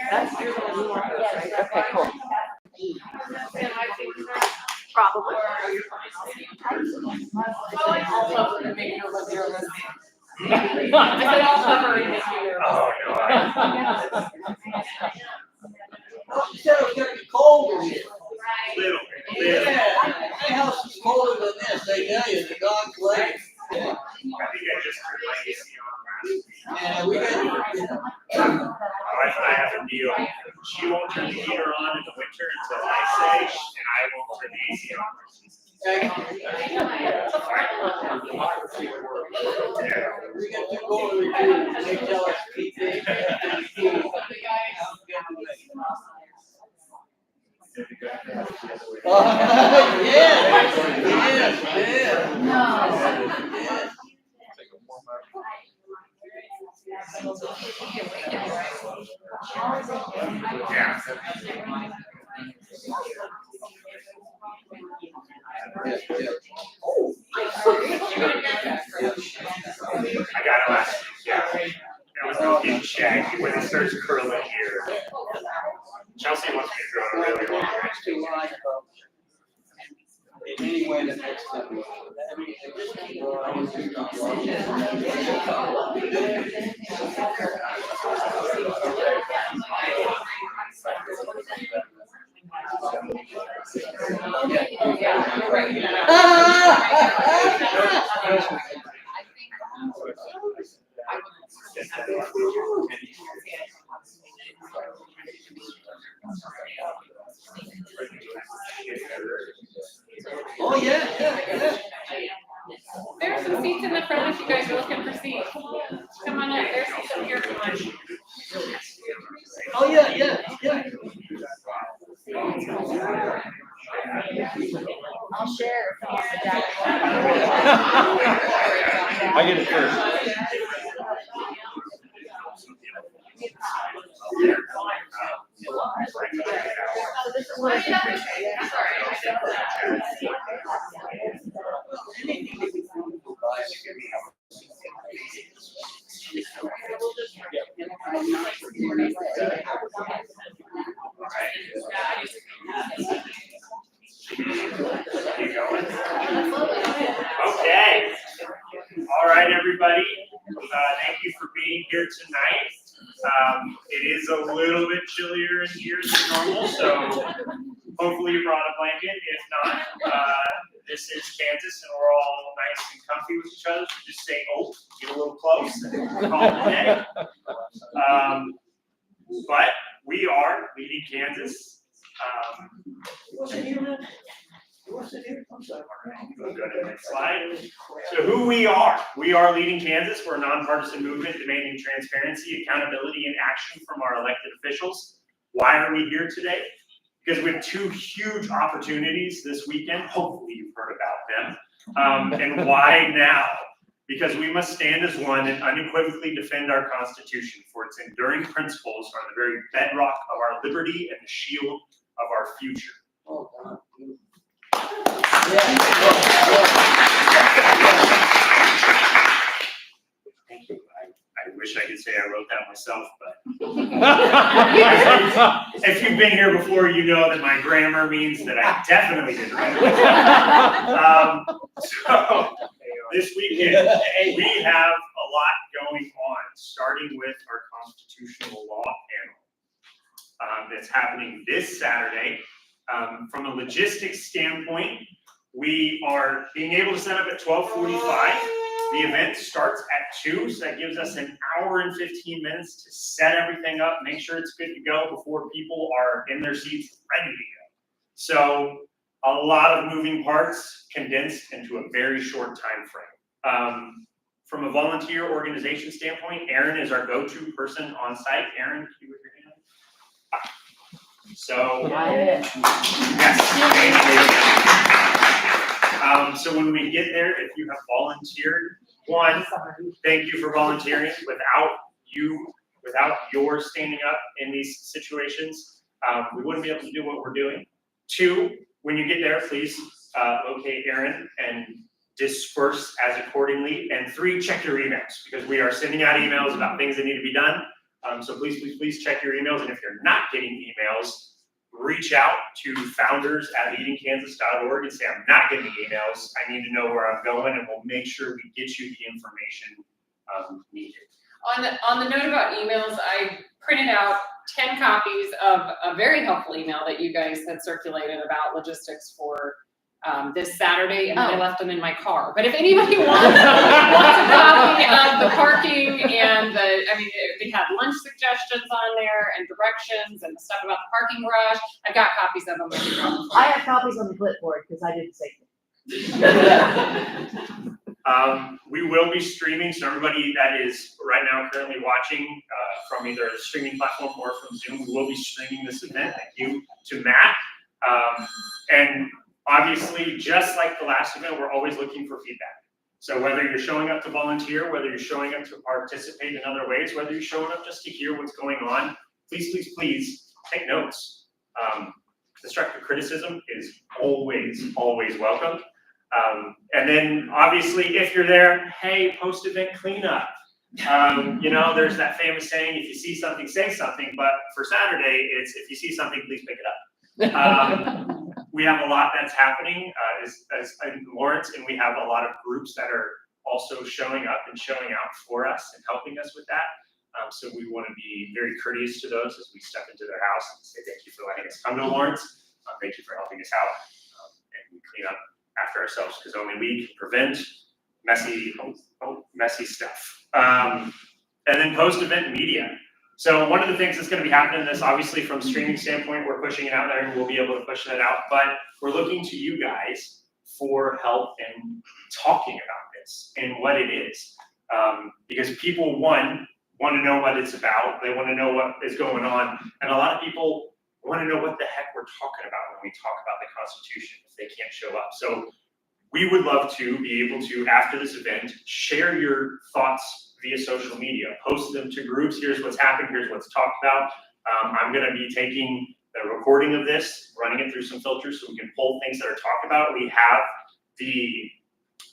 That's your okay, cool. Probably. I said I'll cover and make you nervous. Oh, no. You said it was gonna be cold in here. Little. Yeah, my house is colder than this, I tell you, the dog's laying. I think I just turned my AC on last week. And we got, My wife and I have a deal. She won't turn the heater on in the winter until I say, and I won't turn the AC on. we got two golden retrievers, they tell us to keep it. Yes. No. Yeah. I got it last week, yeah. It was no big shaggy when it starts curling here. Chelsea wants me to grow a really long hair too. In any way that makes them. Oh, yeah. There's some seats in the front if you guys are looking for seats. Come on up, there's seats up here, come on. Oh, yeah. I'll share. I get it first. Okay. All right, everybody. Thank you for being here tonight. It is a little bit chillier in here than normal, so hopefully you brought a blanket. If not, this is Kansas, and we're all nice and comfy with each other. So just say, "Oh," get a little close, and call it a day. But we are leading Kansas. What's in here? I'm sorry. Go to the next slide. So who we are leading Kansas. We're a nonpartisan movement demanding transparency, accountability, and action from our elected officials. Why are we here today? Because we have two huge opportunities this weekend. Hopefully you've heard about them. And why now? Because we must stand as one and unequivocally defend our Constitution, for its enduring principles are the very bedrock of our liberty and the shield of our future. Oh, God. Thank you. I wish I could say I wrote that myself, but if you've been here before, you know that my grammar means that I definitely didn't write it. So this weekend, we have a lot going on, starting with our constitutional law panel that's happening this Saturday. From a logistics standpoint, we are being able to set up at 12:45. The event starts at 2, so that gives us an hour and 15 minutes to set everything up, make sure it's good to go before people are in their seats ready to go. So a lot of moving parts condensed into a very short time frame. From a volunteer organization standpoint, Erin is our go-to person on site. Erin, can you raise your hand? So, yes. So when we get there, if you have volunteered, one, thank you for volunteering. Without your standing up in these situations, we wouldn't be able to do what we're doing. Two, when you get there, please locate Erin and disperse as accordingly. And 3, check your emails, because we are sending out emails about things that need to be done. So please check your emails. And if you're not getting emails, reach out to founders@leadingkansas.org and say, I'm not getting emails. I need to know where I'm going, and we'll make sure we get you the information needed. On the note about emails, I printed out 10 copies of a very helpful email that you guys had circulated about logistics for this Saturday, and then I left them in my car. But if anybody wants a copy of the parking and they had lunch suggestions on there and directions and the stuff about the parking garage, I've got copies of them. I have copies on the clipboard because I did the same thing. We will be streaming, so everybody that is right now currently watching from either a streaming platform or from Zoom, we will be streaming this event. Thank you to Matt. And obviously, just like the last event, we're always looking for feedback. So whether you're showing up to volunteer, whether you're showing up to participate in other ways, whether you're showing up just to hear what's going on, please take notes. Constructive criticism is always welcome. And then obviously, if you're there, hey, post-event cleanup. There's that famous saying, if you see something, say something, but for Saturday, it's if you see something, please pick it up. We have a lot that's happening as in Lawrence, and we have a lot of groups that are also showing up and showing out for us and helping us with that. So we want to be very courteous to those as we step into their house and say thank you for letting us come to Lawrence. Thank you for helping us out. And we clean up after ourselves, because only we can prevent messy stuff. And then post-event media. So one of the things that's going to be happening in this, obviously from a streaming standpoint, we're pushing it out there and we'll be able to push that out, but we're looking to you guys for help in talking about this and what it is. Because people, want to know what it's about. They want to know what is going on. And a lot of people want to know what the heck we're talking about when we talk about the Constitution if they can't show up. So we would love to be able to, after this event, share your thoughts via social media, post them to groups. Here's what's happened, here's what's talked about. I'm gonna be taking the recording of this, running it through some filters so we can pull things that are talked about. We have the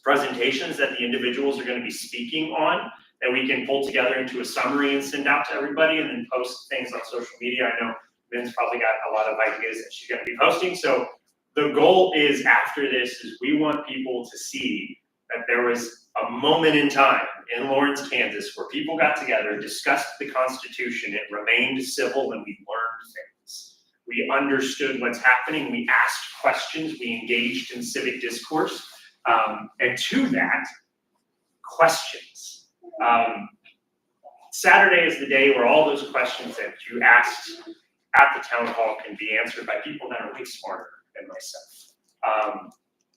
presentations that the individuals are gonna be speaking on that we can pull together into a summary and send out to everybody, and then post things on social media. I know Ben's probably got a lot of ideas that she's gonna be posting. So the goal is, after this, is we want people to see that there was a moment in time in Lawrence, Kansas, where people got together, discussed the Constitution, it remained civil, and we learned things. We understood what's happening, we asked questions, we engaged in civic discourse, and to that, questions. Saturday is the day where all those questions that you asked at the town hall can be answered by people that are way smarter than myself.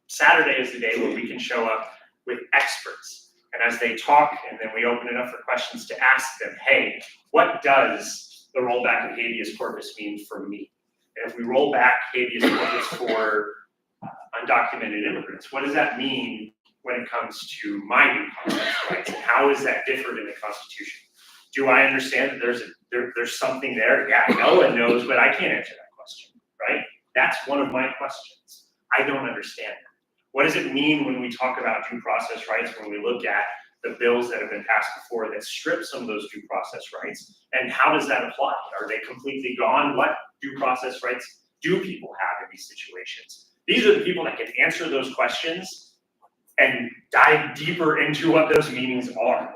Saturday is the day where we can show up with experts, and as they talk, and then we open it up for questions to ask them, hey, what does the rollback of habeas corpus mean for me? And if we roll back habeas corpus for undocumented immigrants, what does that mean when it comes to my due process rights, and how is that different in the Constitution? Do I understand that there's something there? Yeah, Noah knows, but I can't answer that question, right? That's one of my questions. I don't understand that. What does it mean when we talk about due process rights, when we look at the bills that have been passed before that strip some of those due process rights, and how does that apply? Are they completely gone? What due process rights do people have in these situations? These are the people that can answer those questions and dive deeper into what those meanings are.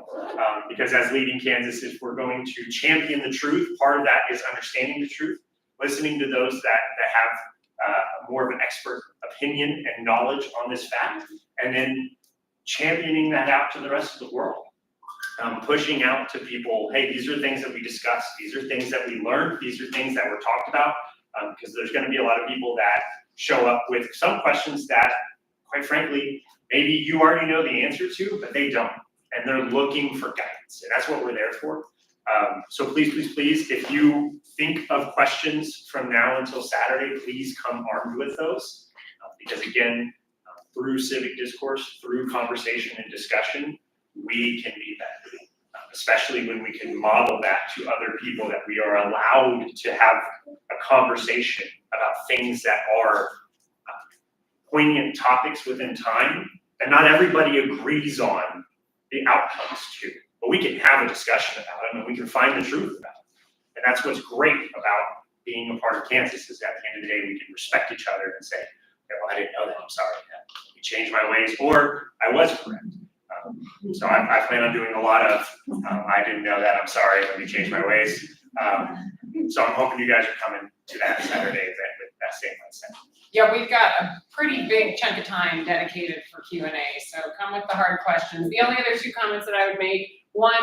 Because as Leading Kansas, if we're going to champion the truth, part of that is understanding the truth, listening to those that have more of an expert opinion and knowledge on this fact, and then championing that out to the rest of the world. Pushing out to people, hey, these are things that we discussed, these are things that we learned, these are things that were talked about, because there's going to be a lot of people that show up with some questions that, quite frankly, maybe you already know the answer to, but they don't, and they're looking for guidance, and that's what we're there for. So please, if you think of questions from now until Saturday, please come armed with those, because again, through civic discourse, through conversation and discussion, we can be better, especially when we can model that to other people, that we are allowed to have a conversation about things that are poignant topics within time, And not everybody agrees on the outcomes too, but we can have a discussion about it and we can find the truth about it. And that's what's great about being a part of Kansas is that at the end of the day, we can respect each other and say, well, I didn't know that, I'm sorry. Let me change my ways, or I was correct. So I plan on doing a lot of, I didn't know that, I'm sorry, let me change my ways. So I'm hoping you guys are coming to that Saturday event with that same mindset. Yeah, we've got a pretty big chunk of time dedicated for Q&A, so come with the hard questions. The only other two comments that I would make, one,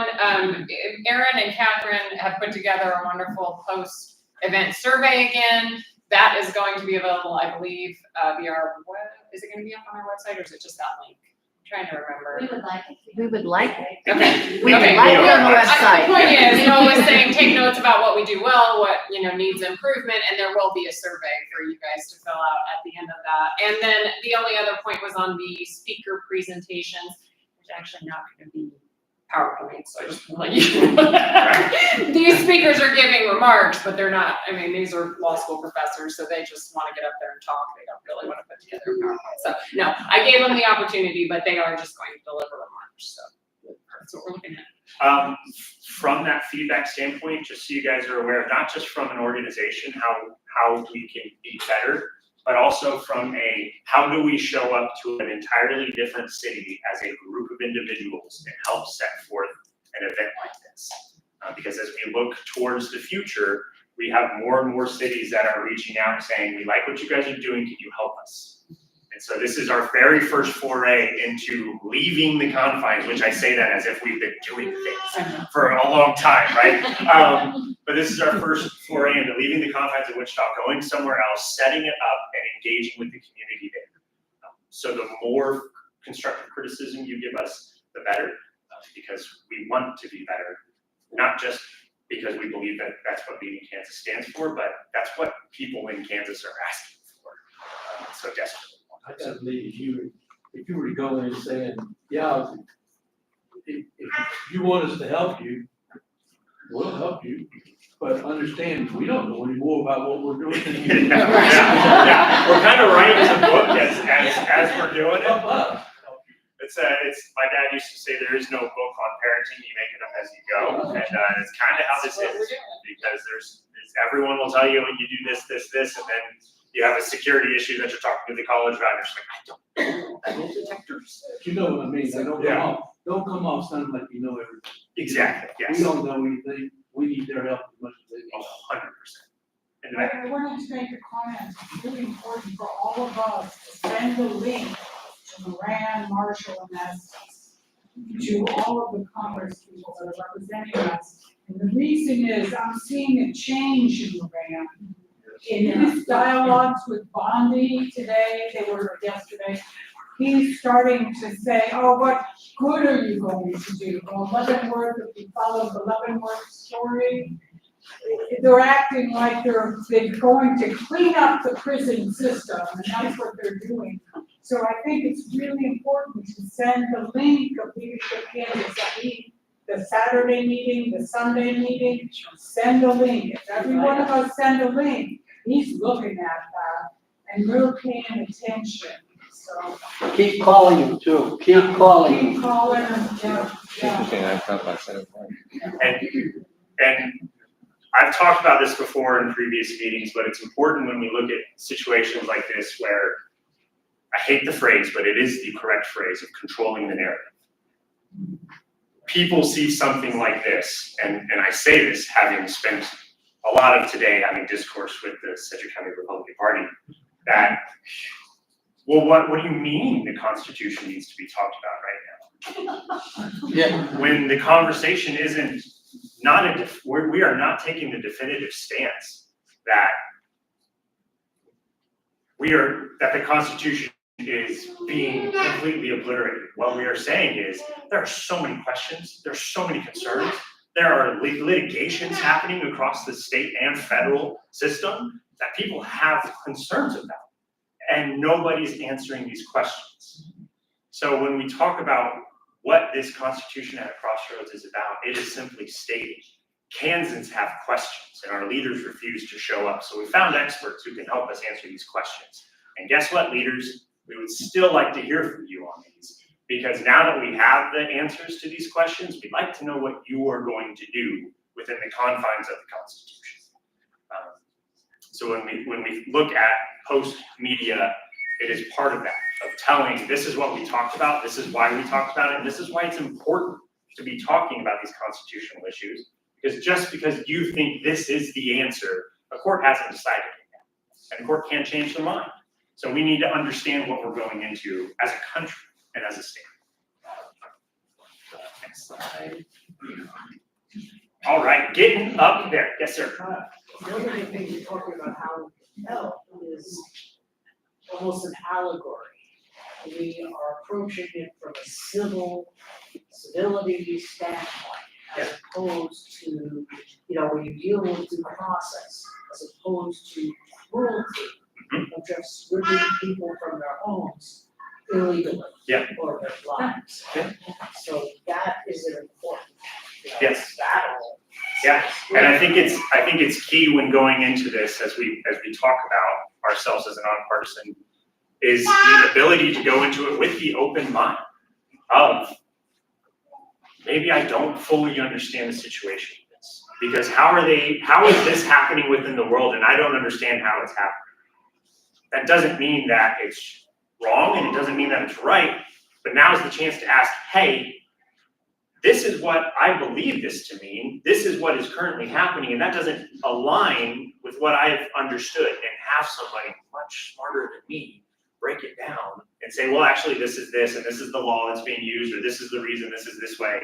Erin and Catherine have put together a wonderful post-event survey again. That is going to be available, I believe, via our web. Is it going to be up on our website, or is it just that link? I'm trying to remember. We would like it. We would like it. Okay. We would Okay. like it on the The website. point is, Noah was saying, take notes about what we do well, what, needs improvement, and there will be a survey for you guys to fill out at the end of that. And then the only other point was on the speaker presentations. There's actually not going to be PowerPoint, so I just want to let you know. These speakers are giving remarks, but they're not, these are law school professors, so they just want to get up there and talk. They don't really want to put together a PowerPoint. So, no, I gave them the opportunity, but they are just going to deliver remarks. So that's what we're looking at. From that feedback standpoint, just so you guys are aware, not just from an organization, how we can be better, but also from how do we show up to an entirely different city as a group of individuals and help set forth an event like this. Because as we look towards the future, we have more and more cities that are reaching out and saying, we like what you guys are doing, can you help us? And so this is our very first foray into leaving the confines, which I say that as if we've been doing things for a long time, right? But this is our first foray into leaving the confines of Wichita, going somewhere else, setting it up and engaging with the community there. So the more constructive criticism you give us, the better, because we want to be better, not just because we believe that that's what Leading Kansas stands for, but that's what people in Kansas are asking for so desperately. I gotta believe if you were to go in saying, yeah, if you want us to help you, we'll help you, but understand, we don't know any more about what we're doing than you. Yeah. We're kind of writing the book as we're doing it. It's my dad used to say there is no book on parenting, you make it up as you go, and it's kind of how this is, because everyone will tell you when you do this, and then you have a security issue that you're talking to the college about, and you're like, I don't know, metal detectors. You know what I mean, they don't come off sounding like you know everything. Exactly, yes. We don't know anything, we need their help as much as they need. 100%. And I wanted to make a comment, it's really important for all of us to send a link to Moran, Marshall, and Estes, to all of the Congress people that are representing us. And the reason is, I'm seeing a change in Moran. In his dialogues with Bondi today, yesterday, he's starting to say, oh, what good are you going to do? Well, Leavenworth, if you follow the Leavenworth story, they're acting like they're going to clean up the prison system, and that's what they're doing. So I think it's really important to send the link of Leadership Kansas, the Saturday meeting, the Sunday meeting, send a link. If every one of us send a link, he's looking at that, and we're paying attention, so. Keep calling him too, keep calling him. Keep calling him, yeah. Interesting, I thought I said it right. And I've talked about this before in previous meetings, but it's important when we look at situations like this where, I hate the phrase, but it is the correct phrase of controlling the narrative. People see something like this, and I say this having spent a lot of today having discourse with the Sedgwick County Republican Party, that, well, what do you mean the Constitution needs to be talked about right now? Yeah. When the conversation isn't we are not taking the definitive stance that the Constitution is being completely obliterated. What we are saying is there are so many questions, there's so many concerns, there are litigations happening across the state and federal system that people have concerns about, and nobody's answering these questions. So when we talk about what this Constitution at a Crossroads is about, it is simply stating Kansans have questions and our leaders refuse to show up. So we found experts who can help us answer these questions. And guess what, leaders? We would still like to hear from you on these, because now that we have the answers to these questions, we'd like to know what you are going to do within the confines of the Constitution. So when we look at post-media, it is part of that, of telling, this is what we talked about, this is why we talked about it, and this is why it's important to be talking about these constitutional issues. Because just because you think this is the answer, a court hasn't decided it yet. And a court can't change their mind. So we need to understand what we're going into as a country and as a state. Next slide. All right, getting up there. Yes, sir. The other thing you're talking about how health is almost an allegory. We are approaching it from a civility standpoint, as opposed to, when you deal with due process, as opposed to cruelty of just ripping people from their homes illegally or their lives. So that is an important Yes. battle. Yeah, and I think it's key when going into this, as we talk about ourselves as a nonpartisan, is the ability to go into it with the open mind of, maybe I don't fully understand the situation of this, because how is this happening within the world and I don't understand how it's happening. That doesn't mean that it's wrong and it doesn't mean that it's right, but now is the chance to ask, hey, this is what I believe this to mean, this is what is currently happening, and that doesn't align with what I've understood, and have somebody much smarter than me break it down and say, well, actually, this is this, and this is the law that's being used, or this is the reason this is this way.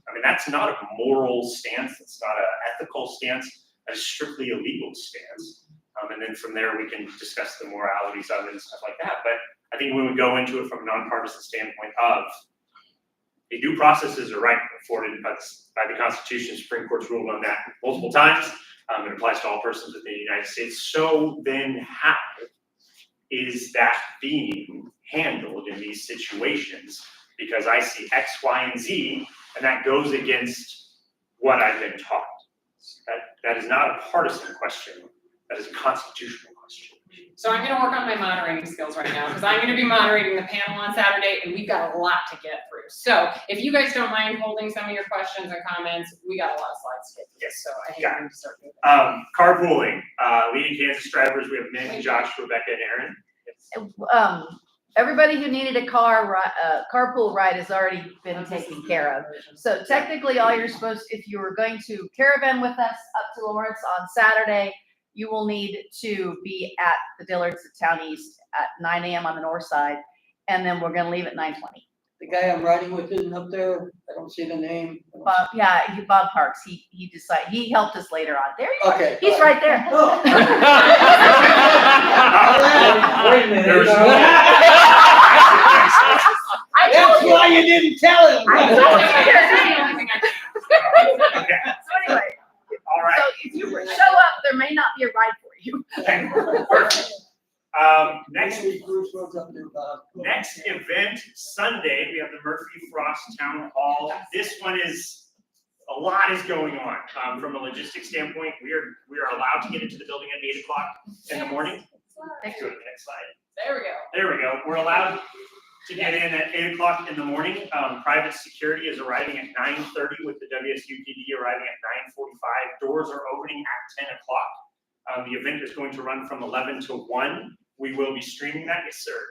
I mean, that's not a moral stance, it's not an ethical stance, that's strictly a legal stance. And then from there, we can discuss the moralities of it and stuff like that. But I think when we go into it from a nonpartisan standpoint of, the due processes are right afforded by the Constitution. Supreme Court's ruled on that multiple times. It applies to all persons within the United States. So then how is that being handled in these situations? Because I see X, Y, and Z, and that goes against what I've been taught. That is not a partisan question. That is a constitutional question. So I'm gonna work on my moderating skills right now, because I'm gonna be moderating the panel on Saturday, and we've got a lot to get through. So if you guys don't mind holding some of your questions or comments, we got a lot of slides to get through. Yes. So I think we need to start moving. Carpooling, leading Kansas drivers, we have Nick, Josh, Rebecca, and Aaron. Everybody who needed a carpool ride has already been taken care of. So technically, all you're supposed, if you were going to caravan with us up to Lawrence on Saturday, you will need to be at the Dillards at Town East at 9 a.m. on the north side, and then we're gonna leave at 9:20. The guy I'm riding with isn't up there, I don't see the name. Bob Parks, he decided, he helped us later on. There you Okay. go, he's right there. Oh. Wait a minute. There was I That's told you, why you didn't tell him. I told you. That's the only thing I Okay, So anyway, all right. so if you show up, there may not be a ride for you. Okay, perfect. Next Bruce Road's up there, Bob. Next event, Sunday, we have the Murphy Frost Town Hall. This one is, a lot is going on. From a logistics standpoint, we are allowed to get into the building at 8 o'clock in the morning. Next slide. There we go. There we go. We're allowed to get in at 8 o'clock in the morning. Private security is arriving at 9:30 with the WSUPD arriving at 9:45. Doors are opening at 10 o'clock. The event is going to run from 11 to 1. We will be streaming that. Yes, sir.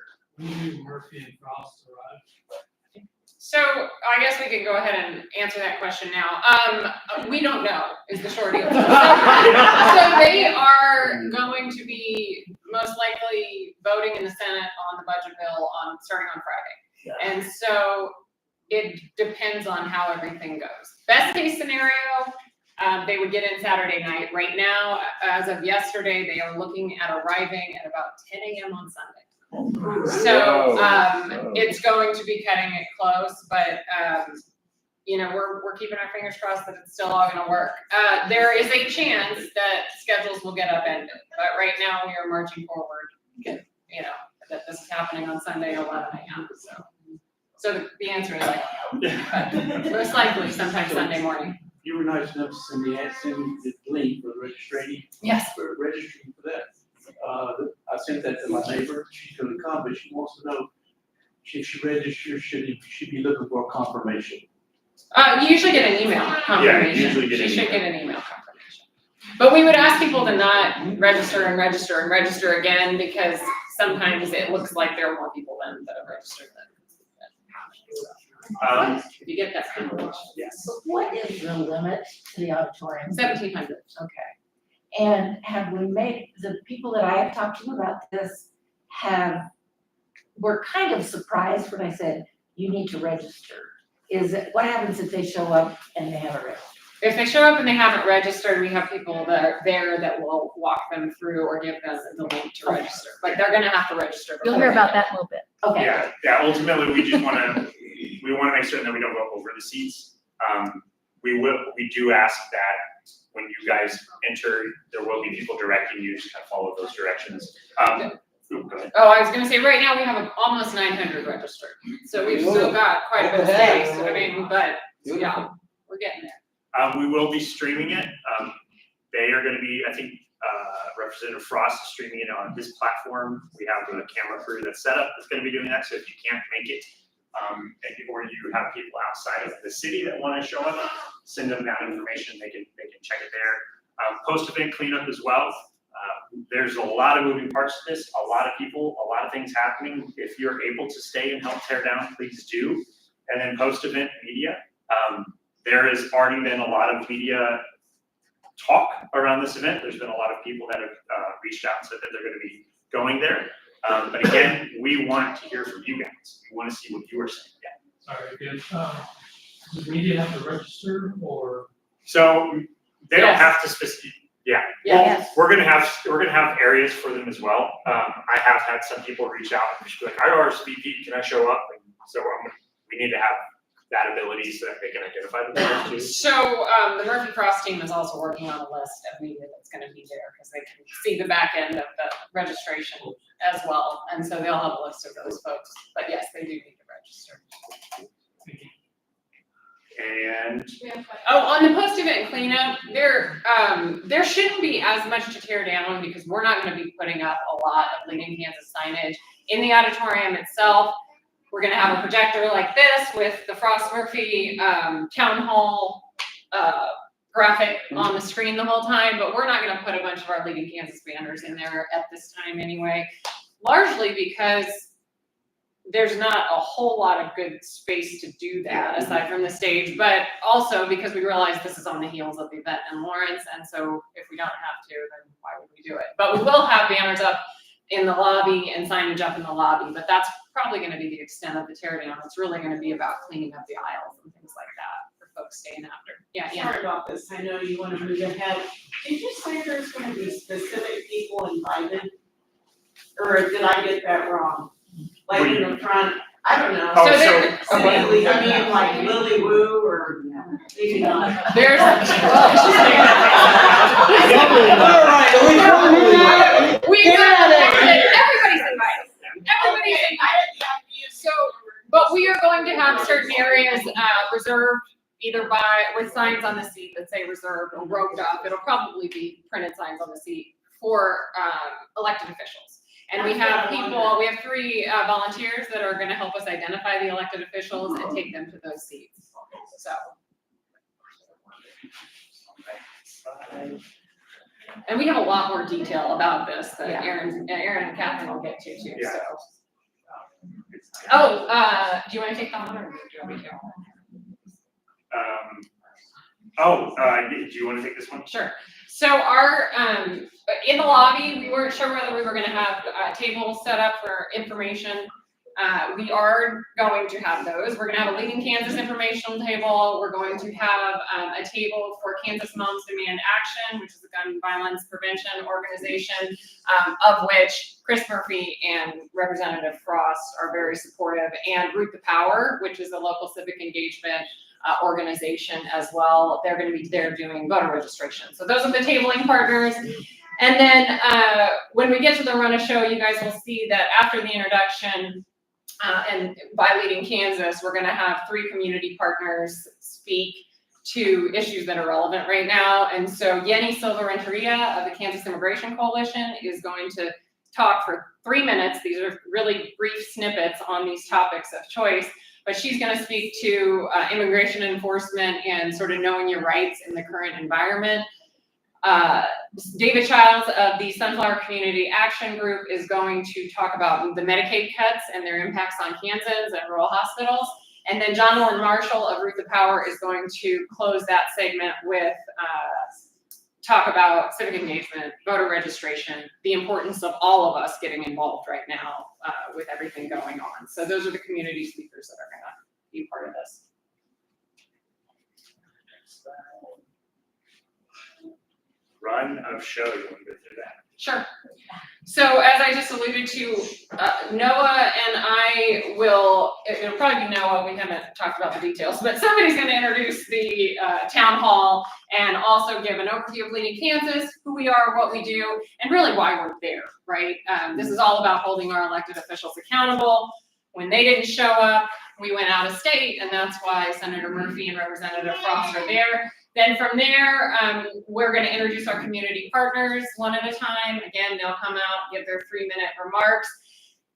Murphy and Frost arrived. So I guess we can go ahead and answer that question now. We don't know is the short answer. So they are going to be most likely voting in the Senate on the budget bill starting on Friday. And so it depends on how everything goes. Best case scenario, they would get in Saturday night. Right now, as of yesterday, they are looking at arriving at about 10 a.m. on Sunday. So it's going to be cutting it close, but we're keeping our fingers crossed that it's still all going to work. There is a chance that schedules will get upended, but right now we are marching forward. That this is happening on Sunday at 11 a.m. So the answer is like, but most likely sometime Sunday morning. You were nice enough to send the link for the registration. Yes. For registering for that. I sent that to my neighbor, she's gonna come, but she wants to know if she registers, should she be looking for a confirmation? You usually get an email confirmation. usually get an She should email. get an email confirmation. But we would ask people to not register and register and register again, because sometimes it looks like there are more people than that have registered than. If you get that confirmation, yes. So what is the limit to the auditorium? 1,700. Okay. And have we made, the people that I have talked to about this were kind of surprised when I said, you need to register. What happens if they show up and they haven't registered? If they show up and they haven't registered, we have people that are there that will walk them through or give them the link to register. But they're gonna have to register. You'll before hear they about go. that in a little bit. Okay. Yeah, ultimately, we just wanna make certain that we don't go over the seats. We do ask that when you guys enter, there will be people directing you to kind of follow those directions. Go ahead. Oh, I was gonna say, right now we have almost 900 registered, so we've still got quite a bit of space, I mean, but, yeah, we're getting there. We will be streaming it. They are gonna be, I think, Representative Frost is streaming it on his platform. We have a camera crew that's set up that's gonna be doing that, so if you can't make it, or you have people outside of the city that wanna show up, send them that information, they can check it there. Post-event cleanup as well. There's a lot of moving parts to this, a lot of people, a lot of things happening. If you're able to stay and help tear down, please do. And then post-event media. There has already been a lot of media talk around this event. There's been a lot of people that have reached out and said that they're going to be going there. But again, we want to hear from you guys. We want to see what you are saying. Yeah. Sorry, good. Does the media have to register or? So they don't Yes. have to specifically. Yeah. Yes. We're gonna have areas for them as well. I have had some people reach out and just be like, I RSVP, can I show up? And so we need to have that ability so that they can identify themselves too. So, the Murphy Frost team is also working on a list of media that's gonna be there, because they can see the back end of the registration as well, and so they'll have a list of those folks, but yes, they do need to register. And Oh, on the post-event cleanup, there shouldn't be as much to tear down, because we're not gonna be putting up a lot of Leading Kansas signage in the auditorium itself. We're gonna have a projector like this with the Frost Murphy, town hall, graphic on the screen the whole time, but we're not gonna put a bunch of our Leading Kansas banners in there at this time anyway. Largely because there's not a whole lot of good space to do that aside from the stage, but also because we realize this is on the heels of the event in Lawrence, and so if we don't have to, then why would we do it? But we will have banners up in the lobby and signage up in the lobby, but that's probably gonna be the extent of the tear down. It's really gonna be about cleaning up the aisles and things like that for folks staying after. Yeah, Ian. Sorry about this, I know you wanna move ahead. Did you say there's gonna be specific people invited? Or did I get that wrong? Like in the front, I don't know. Oh, So so- there- I mean, like Lily Wu or maybe not. There's. All right, We everybody's invited. Everybody's invited. So, but we are going to have certain areas reserved either with signs on the seat that say reserved or roped off. It'll probably be printed signs on the seat for elected officials. And we have we have 3 volunteers that are gonna help us identify the elected officials and take them to those seats. So. And we have a lot more detail about this that Yeah. Aaron and Catherine will get to too, Yeah. so. Oh, do you wanna take that one or do you want me to? do you want to take this one? Sure. So our, in the lobby, we weren't sure whether we were gonna have tables set up for information. We are going to have those. We're gonna have a Leading Kansas informational table. We're going to have a table for Kansas Moms Demand Action, which is a gun violence prevention organization, of which Chris Murphy and Representative Frost are very supportive, and Root the Power, which is a local civic engagement organization as well. They're going to be there doing voter registration. So those are the tabling partners. And then when we get to the run of show, you guys will see that after the introduction and by Leading Kansas, we're going to have 3 community partners speak to issues that are relevant right now. And so Yenny Silva Renteria of the Kansas Immigration Coalition is going to talk for 3 minutes. These are really brief snippets on these topics of choice, but she's going to speak to immigration enforcement and sort of knowing your rights in the current environment. David Childs of the Sunflower Community Action Group is going to talk about the Medicaid cuts and their impacts on Kansans and rural hospitals. And then John Warren Marshall of Root the Power is going to close that segment with talk about civic engagement, voter registration, the importance of all of us getting involved right now with everything going on. So those are the community speakers that are going to be part of this. Run of show, you want to go through that? Sure. So as I just alluded to, Noah and I will, it'll probably be Noah, we haven't talked about the details, but somebody's going to introduce the town hall and also give an overview of Leading Kansas, who we are, what we do, and really why we're there, right? This is all about holding our elected officials accountable. When they didn't show up, we went out of state, and that's why Senator Murphy and Representative Frost are there. Then from there, we're going to introduce our community partners one at a time. Again, they'll come out, give their 3-minute remarks.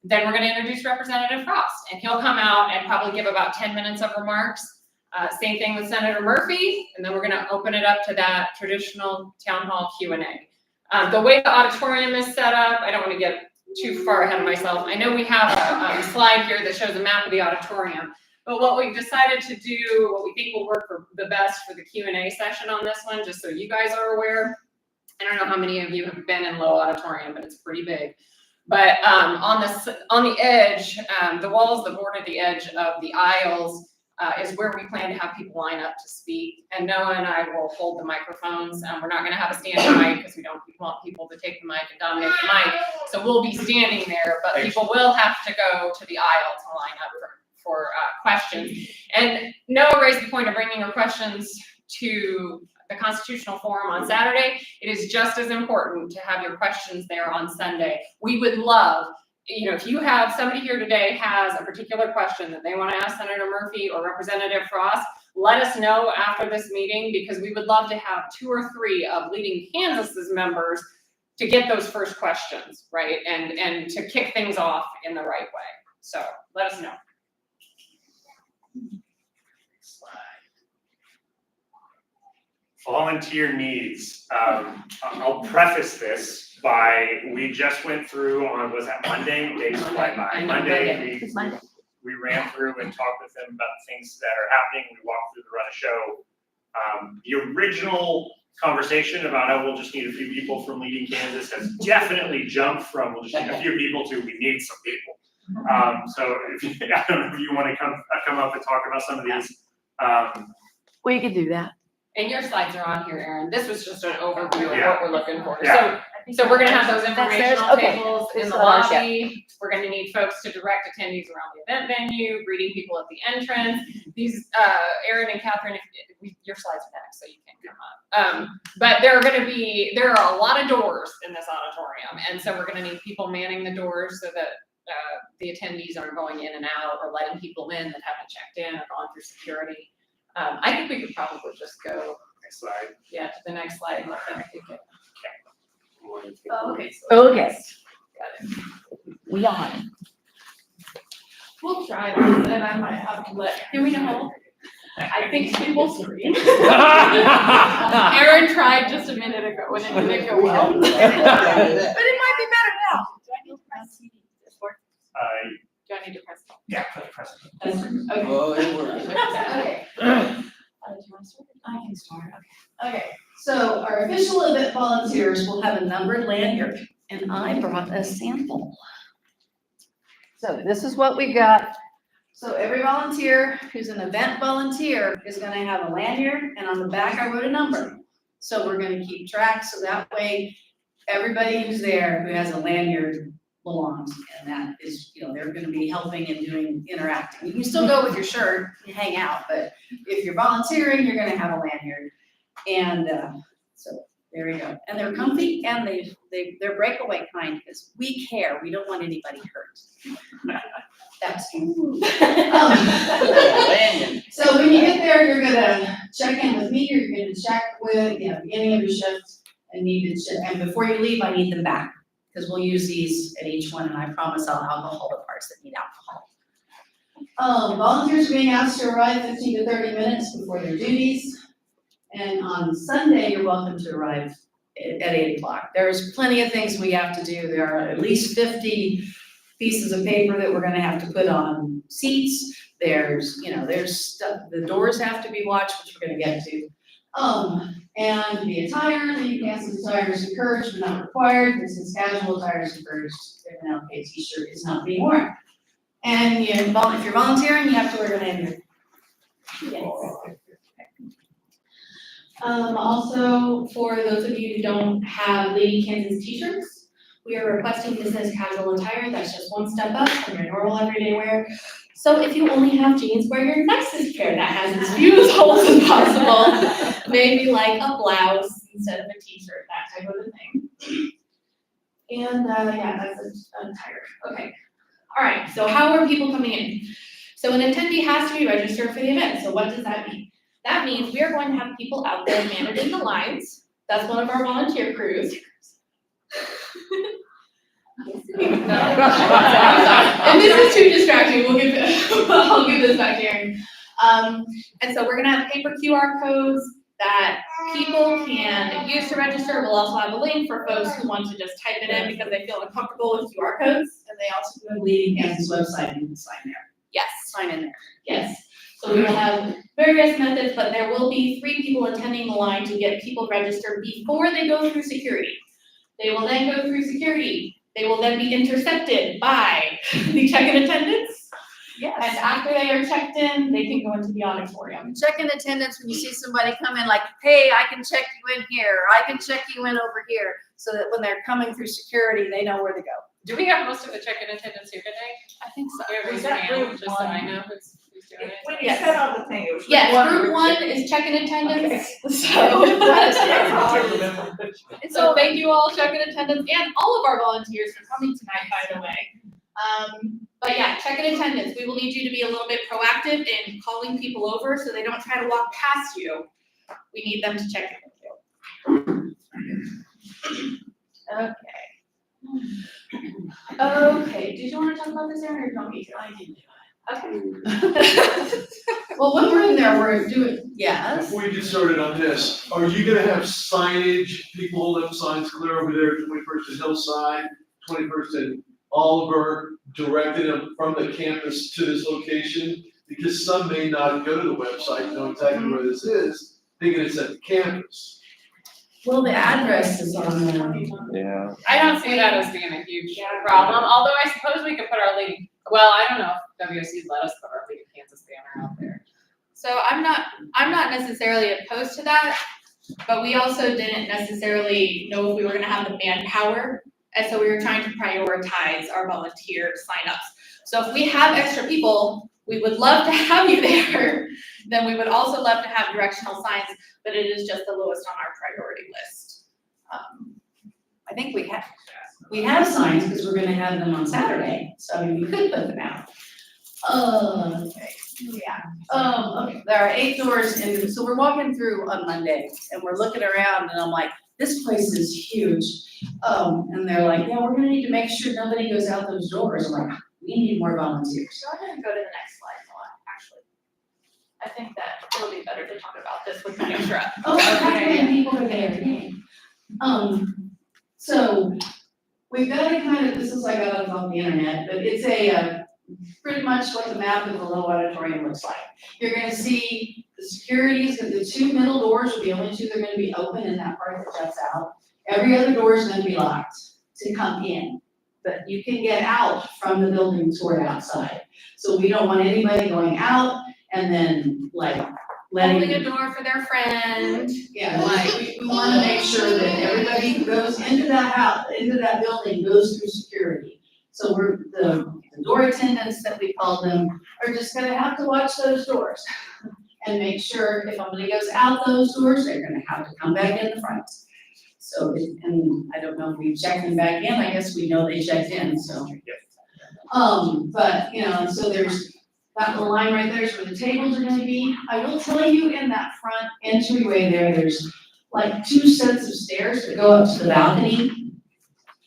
Then we're going to introduce Representative Frost, and he'll come out and probably give about 10 minutes of remarks. Same thing with Senator Murphy, and then we're going to open it up to that traditional town hall Q&A. The way the auditorium is set up, I don't want to get too far ahead of myself. I know we have a slide here that shows a map of the auditorium. But what we've decided to do, what we think will work for the best for the Q&A session on this one, just so you guys are aware, I don't know how many of you have been in Low Auditorium, but it's pretty big. But on the edge, the walls that border the edge of the aisles is where we plan to have people line up to speak. And Noah and I will hold the microphones. We're not going to have a standing mic because we don't want people to take the mic and dominate the mic. So we'll be standing there, but people will have to go to the aisle to line up for questions. And Noah raised the point of bringing your questions to the Constitutional Forum on Saturday. It is just as important to have your questions there on Sunday. We would love, if you have somebody here today has a particular question that they want to ask Senator Murphy or Representative Frost, let us know after this meeting, because we would love to have 2 or 3 of Leading Kansas's members to get those first questions, right? And to kick things off in the right way. So let us know. Volunteer needs. I'll preface this by, we just went through on, was that Monday? Days fly by. Monday, we ran through and talked with them about the things that are happening. We walked through the run of show. The original conversation about, oh, we'll just need a few people from Leading Kansas has definitely jumped from, we'll just need a few people to, we need some people. So I don't know if you want to come up and talk about some of these. Well, you could do that. And your slides are on here, Erin. This was just an overview of Yeah. what we're looking for. Yeah. So we're gonna have those That's informational okay. tables in the That's what I was lobby. We're gonna need folks to direct attendees around the event venue, greeting people at the entrance. These, Erin and Catherine, your slides are next, so you can come up. But there are a lot of doors in this auditorium, and so we're gonna need people manning the doors so that the attendees aren't going in and out or letting people in that haven't checked in or gone through security. I think we could probably just go, Next slide. to the next slide and let them take it. Oh, okay. Okay. Got it. We on. We'll try this, and I might have to let. Do we know? I think she will scream. Erin tried just a minute ago, and it didn't go well. But it might be better now. Do I need to press CD? Do I need to press? Yeah, press. Okay. Oh, it works. Okay. I can start. Okay, so our official event volunteers will have a numbered lanyard, and I brought a sample. So this is what we got. So every volunteer who's an event volunteer is gonna have a lanyard, and on the back I wrote a number. So we're gonna keep track, so that way everybody who's there who has a lanyard belongs, and that is, they're gonna be helping and doing, interacting. You can still go with your shirt and hang out, but if you're volunteering, you're gonna have a lanyard. And so there we go. And they're comfy, and they're breakaway kind, because we care. We don't want anybody hurt. That's true. So when you get there, you're gonna check in with me, or you're gonna check with, beginning of your shift, and and before you leave, I need them back. because we'll use these at each one, and I promise I'll alcohol the parts that need alcohol. Volunteers are being asked to arrive 15 to 30 minutes before their duties. And on Sunday, you're welcome to arrive at 8 o'clock. There's plenty of things we have to do. There are at least 50 pieces of paper that we're gonna have to put on seats. There's stuff, the doors have to be watched, which we're gonna get to. And the attire, the Kansas attire is encouraged but not required. This is casual attire is encouraged. If an LK t-shirt is not being worn. And if you're volunteering, you have to wear an lanyard. Yes. Also, for those of you who don't have Lady Kansas t-shirts, we are requesting business casual attire. That's just one step up from your normal everyday wear. So if you only have jeans, wear your nicest pair that has as few holes as possible. Maybe like a blouse instead of a t-shirt, that type of a thing. And yeah, that's attire. Okay. All right, so how are people coming in? So an attendee has to be registered for the event. So what does that mean? That means we are going to have people out there managing the lines. That's one of our volunteer crews. And this is too distracting. I'll give this back to Erin. And so we're gonna have paper QR codes that people can use to register. We'll also have a link for folks who want to just type it in because they feel uncomfortable with QR codes. And they also have a Leading Kansas website, and you can sign there. Yes. Sign in there. Yes, so we will have various methods, but there will be 3 people attending the line to get people registered before they go through security. They will then go through security. They will then be intercepted by the check-in attendants. Yes. And after they are checked in, they can go into the auditorium. Check in attendance when you see somebody come in, like, hey, I can check you in here, or I can check you in over here, so that when they're coming through security, they know where to go. Do we have most of the check-in attendants here today? I think so. We have Was raised that hand, group just so I one? know who's doing it. When you Yes. said on the thing, it was. Yes, group 1 is check-in attendance, so thank you all, check-in attendants, and all of our volunteers for coming tonight, by the way. But yeah, check-in attendance, we will need you to be a little bit proactive in calling people over so they don't try to walk past you. We need them to check in with you. Okay, did you wanna talk about this, Erin, or do you want me to? I can do Okay. Well, when we're in there, we're doing, yes. Before you get started on this, are you gonna have signage, people hold up signs clear over there, 21st at Hillside, 21st at Oliver, directed them from the campus to this location? Because some may not go to the website, know exactly where this is, thinking it's at the campus. Well, the address is on there. Yeah. I don't see that as being a huge problem, although I suppose we could put our Lady, well, I don't know if WSC's let us put our Lady Kansas banner out there. So I'm not necessarily opposed to that, but we also didn't necessarily know if we were gonna have the manpower. And so we were trying to prioritize our volunteer signups. So if we have extra people, we would love to have you there. Then we would also love to have directional signs, but it is just the lowest on our priority list. I think we have signs, because we're gonna have them on Saturday, so you could put them out. Okay, yeah, okay, there are 8 doors, and so we're walking through on Monday, and we're looking around, and I'm like, this place is huge. And they're like, yeah, we're gonna need to make sure nobody goes out those doors. I'm like, we need more volunteers. So I'm gonna go to the next slide, actually. I think that it'll be better to talk about this with my extra. Oh, okay, people are there. So we've got to kind of, this is like I got it off the internet, but it's a, pretty much what the map of the little auditorium looks like. You're gonna see the securities, the 2 middle doors are the only 2 that are gonna be open in that part that juts out. Every other door is gonna be locked to come in, but you can get out from the building toward outside. So we don't want anybody going out and then like letting. Holding a door for their friend. Yeah, like, we wanna make sure that everybody who goes into that house, into that building goes through security. So the door attendants that we call them are just gonna have to watch those doors and make sure if somebody goes out those doors, they're gonna have to come back in the front. So, and I don't know if we've checked them back in, I guess we know they checked in, so. But, so there's that little line right there is where the tables are gonna be. I will tell you in that front entryway there's like 2 sets of stairs that go up to the balcony.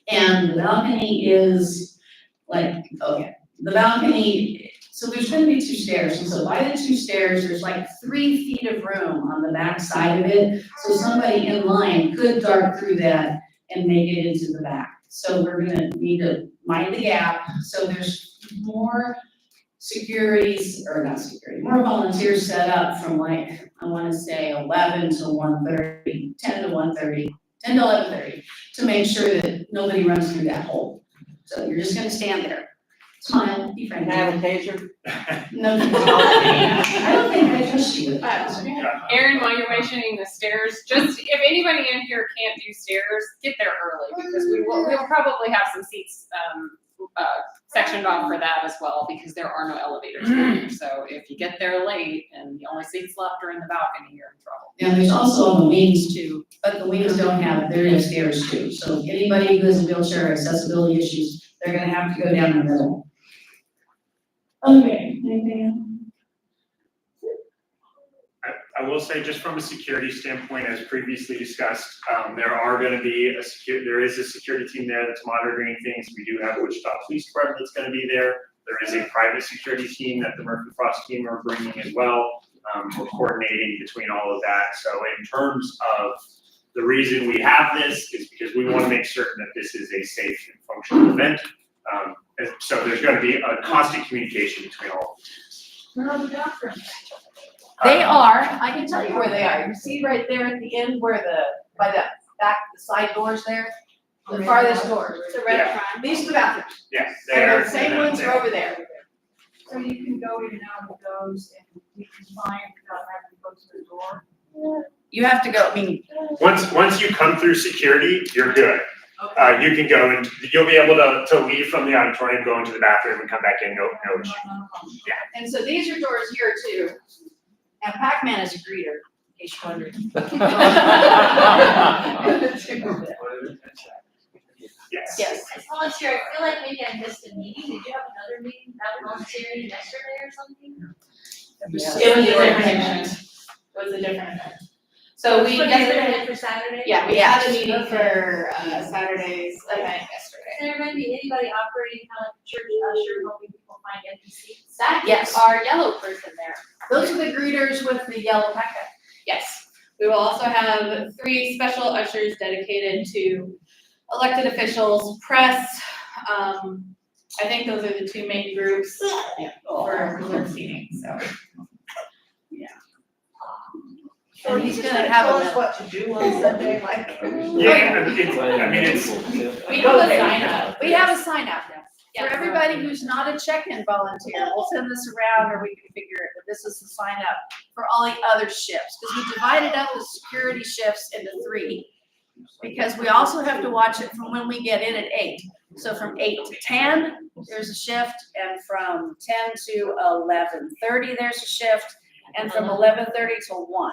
And the balcony is like, okay, the balcony, so there's gonna be 2 stairs, and so by the 2 stairs, there's like 3 feet of room on the back side of it. So somebody in line could dart through that and make it into the back. So we're gonna need to mind the gap, so there's more more volunteers set up from like, I wanna say 11 to 1:30, 10 to 1:30, 10 to 11:30, to make sure that nobody runs through that hole. So you're just gonna stand there, smile, be Can friendly. I have a taser? No, I don't think I trust you. Erin, while you're mentioning the stairs, just if anybody in here can't do stairs, get there early because we'll probably have some seats sectioned off for that as well because there are no elevators here. So if you get there late and the only seats left are in the balcony, you're in trouble. And there's also on the wings too, but the wings don't have, there is stairs too. So anybody who has a wheelchair or accessibility issues, they're gonna have to go down the middle. Okay, anything I will say, just from a security standpoint, as previously discussed, there are gonna be there is a security team there that's monitoring things. We do have Wichita Police Department that's gonna be there. There is a private security team that the Murphy Frost team are bringing as well. We're coordinating between all of that. So in terms of the reason we have this is because we wanna make certain that this is a safe and functional event. And so there's gonna be a constant communication between all of the teams. Where are the bathrooms? They are, I can tell you where they are. You see right there at the end where by the back, the side doors there? The farthest doors. The Yeah. These are the bathrooms. Yeah, And they're. the same ones are over there. So you can go in and out of those and you can find without having to go to the door? You have to go, I mean, Once you come through security, you're good. Okay. You can go and you'll be able to leave from the auditorium, go into the bathroom and come back in, no issue. and so these are doors here too. And Pac-Man is a greeter, in case you're wondering. Yes. Yes. As volunteer, I feel like maybe I missed a meeting. Did you have another meeting about volunteering yesterday or something? It was a different event. It was a different event. So we, Yesterday for Saturday? yeah, we had a meeting for, Saturday's event yesterday. Can there maybe anybody operating kind of like church usher, helping people find empty seats? That Yes. is our yellow person there. Those are the greeters with the yellow packet. Yes, we will also have 3 special ushers dedicated to elected officials, press. I think those are the 2 main groups for reserved seating, so. And he's gonna have Tell a us what to do on Sunday, like. Yeah, it's, We have a sign up. We have a sign up now. Yeah. For everybody who's not a check-in volunteer, we'll send this around or we can figure it, but this is the sign up for all the other shifts. Because we divided up the security shifts into 3. Because we also have to watch it from when we get in at 8. So from 8 to 10, there's a shift, and from 10 to 11:30, there's a shift, and from 11:30 to 1.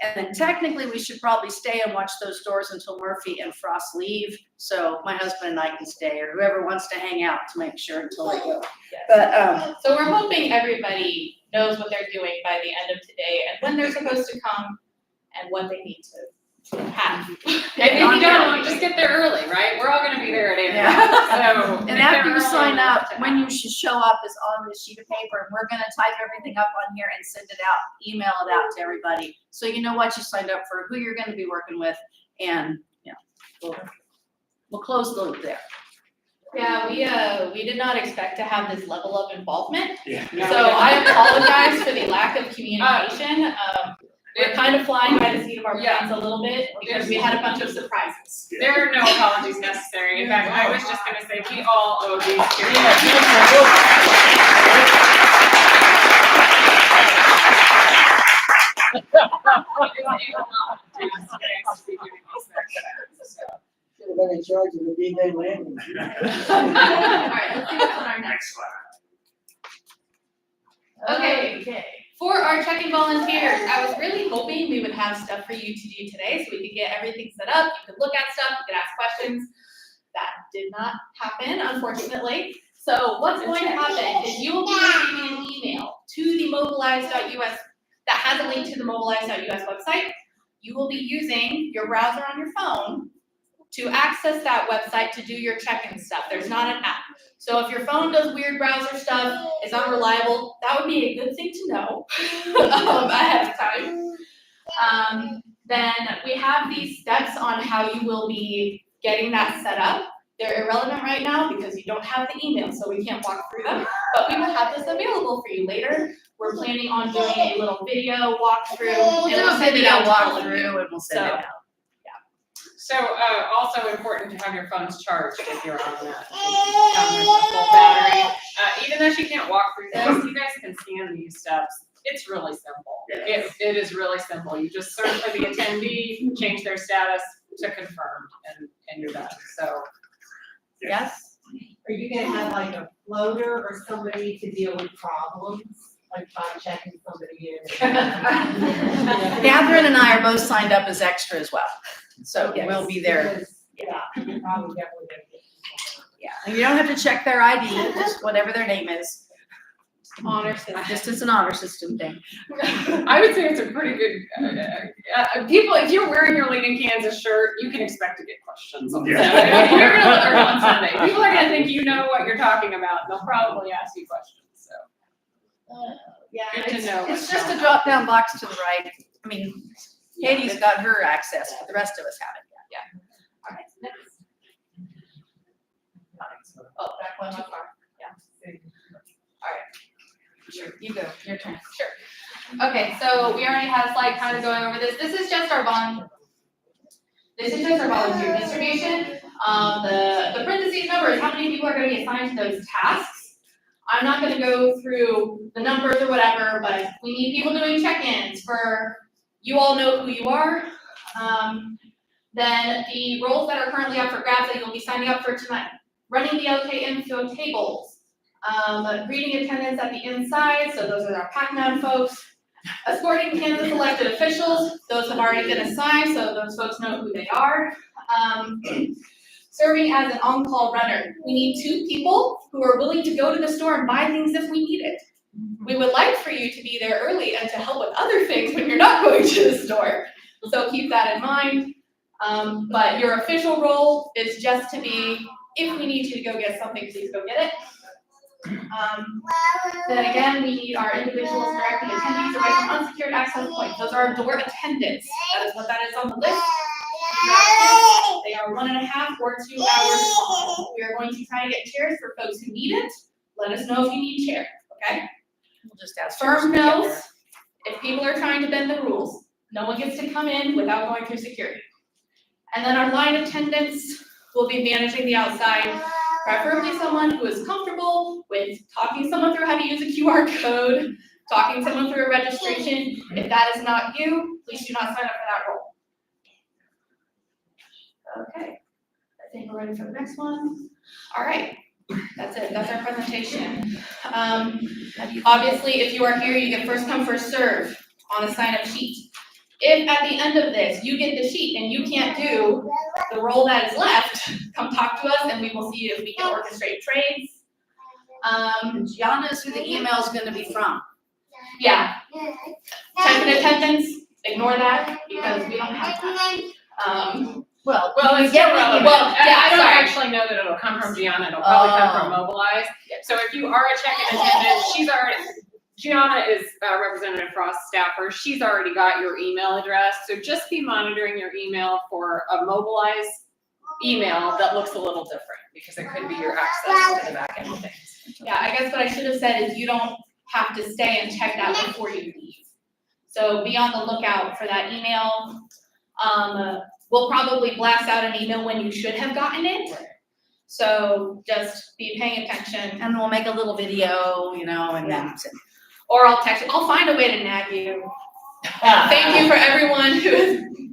And then technically, we should probably stay and watch those doors until Murphy and Frost leave, so my husband and I can stay, or whoever wants to hang out to make sure until they go. But, So we're hoping everybody knows what they're doing by the end of today and when they're supposed to come and what they need to have. And if you don't, just get there early, right? We're all gonna be there at 8 Yeah. o'clock, so. and get after there you early sign enough up, to when have- you should show up is on this sheet of paper, and we're gonna type everything up on here and send it out, email it out to everybody. So you know what you signed up for, who you're gonna be working with, and, we'll close the loop there. Yeah, we did not expect to have this level of involvement. yeah. So I apologize for the lack of communication. We're kind of flying by the seat of our pants a little bit because we had a bunch of surprises. There are no apologies necessary. In fact, I was just gonna say, we all owe these to you. Should have been in charge of the D-Day landing. Alright, let's see what's on our next. Next slide. Okay. For our check-in volunteers, I was really hoping we would have stuff for you to do today so we could get everything set up, you could look at stuff, you could ask questions. That did not happen, unfortunately. So what's going to happen is you will be receiving an email to the mobilize.us that has a link to the mobilize.us website. You will be using your browser on your phone to access that website to do your check-in stuff. There's not an app. So if your phone does weird browser stuff, is unreliable, that would be a good thing to know ahead of time. Then we have these steps on how you will be getting that set up. They're irrelevant right now because you don't have the email, so we can't walk through them, but we will have this available for you later. We're planning on doing a little video walkthrough. We'll do a send it video out to all of you. walkthrough and we'll send it out. So, also important to have your phones charged if you're on that. Have a full battery. Even though she can't walk through this, you guys can scan these steps. It's really simple. It is really simple. You just search for the attendee, change their status to confirmed, and you're done. So, Yes? Are you gonna have like a floater or somebody to deal with problems, like by checking somebody in? Catherine and I are both signed up as extra as well, so we'll be there. Because, yeah, you probably definitely gonna get people. Yeah, and you don't have to check their ID, just whatever their name is. Honor system. Just as an honor system thing. I would say it's a pretty good, people, if you're wearing your Leading Kansas shirt, you can expect to get questions on Yeah. Saturday. You're gonna learn on Sunday. People are gonna think you know what you're talking about, and they'll probably ask you questions, so. Yeah, Good to know it's what's just a going on. drop-down box to the right. I mean, Katie's got her access, but the rest of us haven't yet. All right, next. Oh, back one more. Yeah. All right. Sure, you go, your turn. Sure. Okay, so we already had a slide kind of going over this. This is just our volunteer distribution. The parentheses number is how many people are gonna be assigned to those tasks. I'm not gonna go through the numbers or whatever, but we need people doing check-ins for, you all know who you are. Then the roles that are currently up for grabs that you'll be signing up for tonight. Running the LK info tables. Greeting attendants at the inside, so those are our Pac-Man folks. Escorting Kansas elected officials, those have already been assigned, so those folks know who they are. Serving as an on-call runner. We need 2 people who are willing to go to the store and buy things if we need it. We would like for you to be there early and to help with other things when you're not going to the store, so keep that in mind. But your official role is just to be, if we need you to go get something, please go get it. Then again, we need our individuals directing attendees away from unsecured access points. Those are our door attendants. That is what that is on the list. They are 1.5 or 2 hours long. We are going to try and get chairs for folks who need it. Let us know if you need chairs, okay? We'll just ask. Firm knows, if people are trying to bend the rules, no one gets to come in without going through security. And then our line attendants will be managing the outside. Preferably someone who is comfortable with talking someone through how to use a QR code, talking someone through a registration. If that is not you, please do not sign up for that role. Okay, I think we're ready for the next one. All right, that's it, that's our presentation. Obviously, if you are here, you get first come, first serve on a sign-up sheet. If at the end of this, you get the sheet and you can't do the role that is left, come talk to us and we will see if we can orchestrate trades. Y'all knows who the email is gonna be from. Yeah. Check-in attendance, ignore that because we don't have that. Well, It's get still relevant. well, yeah, I don't sorry. actually know that it'll come from Gianna, it'll probably come from Mobilize. So if you are a check-in attendant, Gianna is Representative Frost's staffer, she's already got your email address, so just be monitoring your email for a Mobilize email that looks a little different, because it could be your access to the back end of things. Yeah, I guess what I should have said is you don't have to stay and check that before you leave. So be on the lookout for that email. We'll probably blast out an email when you should have gotten it. So just be paying attention. And we'll make a little video, and then. Or I'll text you. I'll find a way to nag you. Thank you for everyone who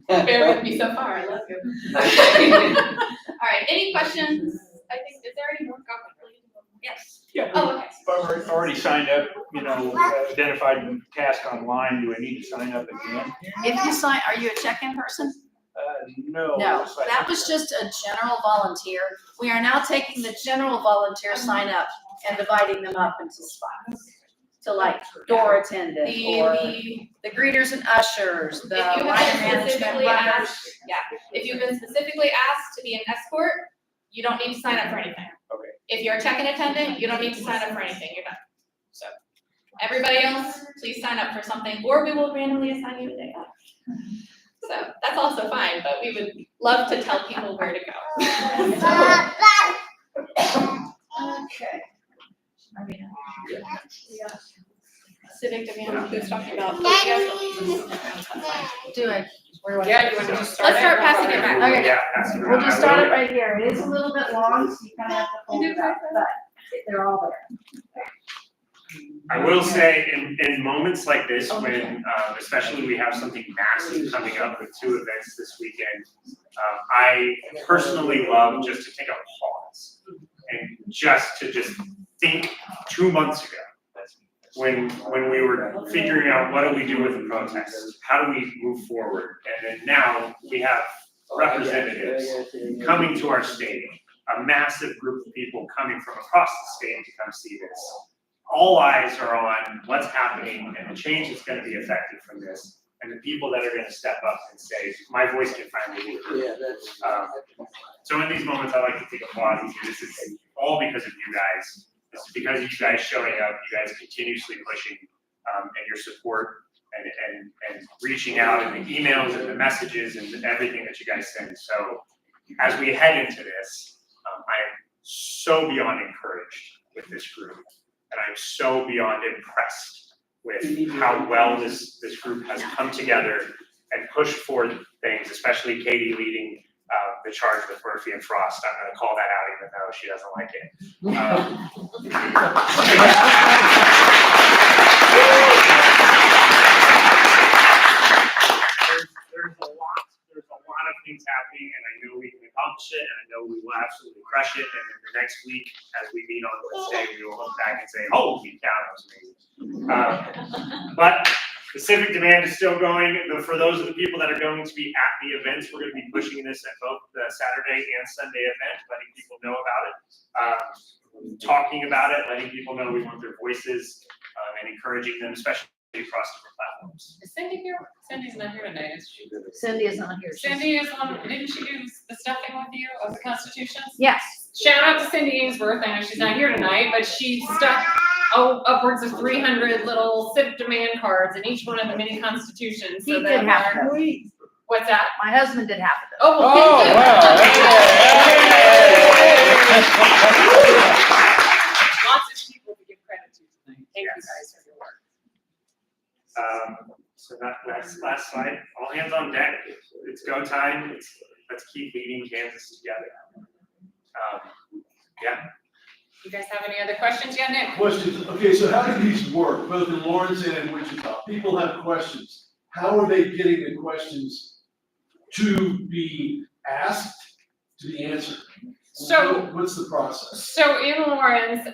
has bear with me so far. I love you. All right, any questions? I think, is there any more comment? Yes. Yeah. Oh, okay. If I've already signed up, identified the task online, do I need to sign up again? If you sign, are you a check-in person? No. No, that was just a general volunteer. We are now taking the general volunteer sign up and dividing them up into spots. to like door attendant or The greeters and ushers, the If you line have been management specifically runners. asked, if you've been specifically asked to be an escort, you don't need to sign up for anything. Okay. If you're a check-in attendant, you don't need to sign up for anything, you're done. So, everybody else, please sign up for something, or we will randomly assign you a day off. So, that's also fine, but we would love to tell people where to go. Okay. Civic demand, who's talking about? Do it. Where do I Yeah, start? you want to just start? Let's start passing it back. Okay. Yeah, that's We'll just I start will- it right here. It is a little bit long, so you kind of have to hold it up, but they're all there. I will say, in moments like this, when, especially we have something massive coming up with 2 events this weekend, I personally love just to take a pause and just think 2 months ago, when we were figuring out what do we do with the protests, how do we move forward, and then now we have representatives coming to our stadium, a massive group of people coming from across the state to come see this. All eyes are on what's happening and the change that's gonna be affected from this, and the people that are gonna step up and say, my voice can finally be heard. Yeah, that's. So in these moments, I like to take a pause and say, this is all because of you guys. This is because of you guys showing up, you guys continuously pushing, and your support and reaching out and the emails and the messages and everything that you guys send. So as we head into this, I am so beyond encouraged with this group. And I'm so beyond impressed with how well this group has come together and pushed for things, especially Katie leading the charge with Murphy and Frost. I'm gonna call that out even though she doesn't like it. There's a lot of things happening, and I know we can accomplish it, and I know we will absolutely crush it. And then the next week, as we meet on Wednesday, we will look back and say, holy cow, that was amazing. But the civic demand is still going. For those of the people that are going to be at the events, we're going to be pushing this at both the Saturday and Sunday event, letting people know about it, talking about it, letting people know we want their voices, and encouraging them, especially across different platforms. Is Cindy here? Cindy's not here tonight, is she? Cindy is not here. Cindy is on, didn't she do the stuffing with you of the constitutions? Yes. Shout out to Cindy Ainsworth, I know she's not here tonight, but she stuck upwards of 300 little civic demand cards in each one of the mini constitutions. He so did that half our- of them. What's that? My husband did half of them. Oh, well, Oh, thank you. wow. Lots of people to give credit to tonight. Thank you Yes. guys for your work. So that last slide, all hands on deck. It's go time. Let's keep leading Kansas together. Yeah. You guys have any other questions yet, Nick? Questions, okay, so how do these work, both in Lawrence and in Wichita? People have questions. How are they getting the questions to be asked, to be answered? So- What's the process? So in Lawrence,